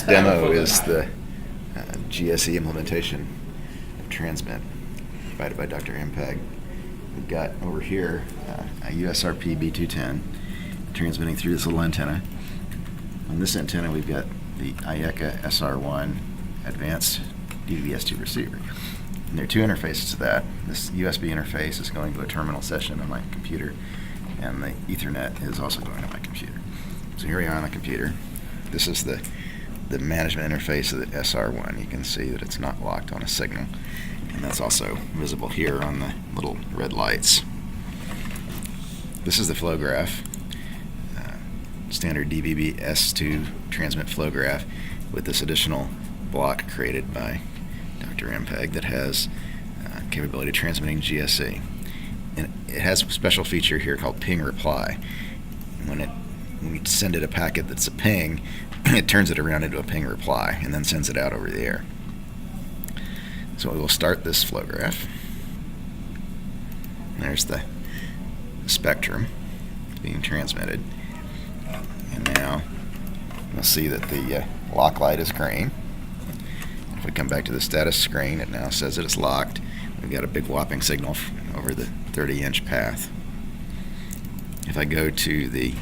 demo is the GSE implementation of transmit provided by Dr. Ampeg. We've got over here a USRP B210 transmitting through this little antenna. On this antenna we've got the IECA SR1 advanced DVB-S2 receiver. And there are two interfaces to that. This USB interface is going to a terminal session on my computer, and the Ethernet is also going to my computer. So here we are on the computer. This is the management interface of the SR1. You can see that it's not locked on a signal, and that's also visible here on the little red lights. This is the flow graph, standard DVB-S2 transmit flow graph with this additional block created by Dr. Ampeg that has capability of transmitting GSE. And it has a special feature here called ping reply. When you send it a packet that's a ping, it turns it around into a ping reply and then sends it out over the air. So we will start this flow graph. There's the spectrum being transmitted. And now you'll see that the lock light is green. If we come back to the status screen, it now says that it's locked. We've got a big whopping signal over the 30-inch path. If I go to the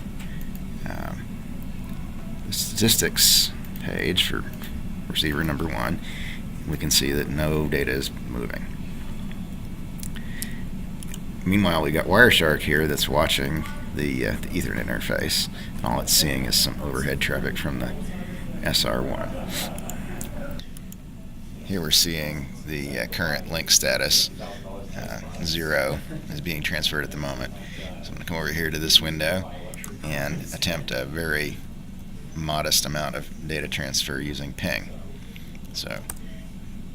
statistics page for receiver number 1, we can see that no data is moving. Meanwhile, we got Wireshark here that's watching the Ethernet interface. All it's seeing is some overhead traffic from the SR1. Here we're seeing the current link status, 0, is being transferred at the moment. So I'm going to come over here to this window and attempt a very modest amount of data transfer using ping. So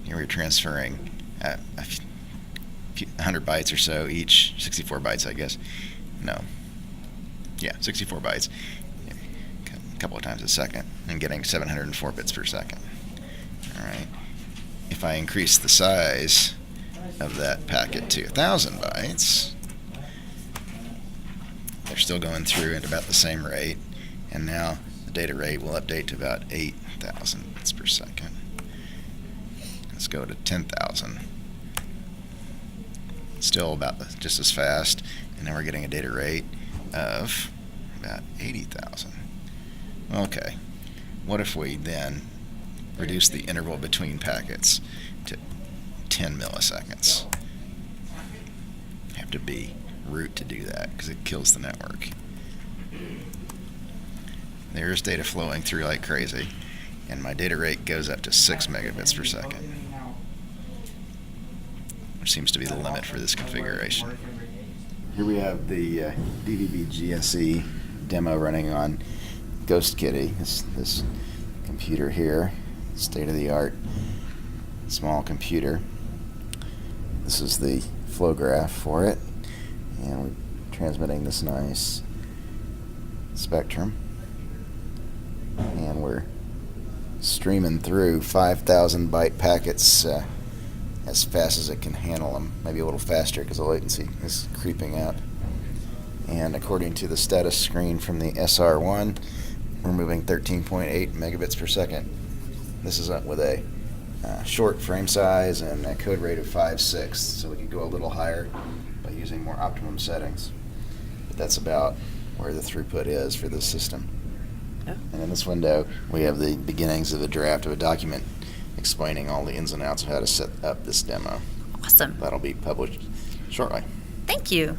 here we're transferring 100 bytes or so each, 64 bytes I guess. No. Yeah, 64 bytes a couple of times a second, and getting 704 bits per second. Alright. If I increase the size of that packet to 1,000 bytes, they're still going through at about the same rate, and now the data rate will update to about 8,000 bits per second. Let's go to 10,000. Still about just as fast, and now we're getting a data rate of about 80,000. Okay, what if we then reduce the interval between packets to 10 milliseconds? Have to be root to do that because it kills the network. There's data flowing through like crazy, and my data rate goes up to 6 megabits per second, which seems to be the limit for this configuration. Here we have the DVB GSE demo running on Ghost Kitty, this computer here, state-of-the-art small computer. This is the flow graph for it, and we're transmitting this nice spectrum, and we're streaming through 5,000 byte packets as fast as it can handle them, maybe a little faster because the latency is creeping up. And according to the status screen from the SR1, we're moving 13.8 megabits per second. This is with a short frame size and a code rate of 5/6, so we could go a little higher by using more optimum settings. But that's about where the throughput is for this system. Oh. And in this window, we have the beginnings of the draft of a document explaining all the ins and outs of how to set up this demo. Awesome. That'll be published shortly. Thank you.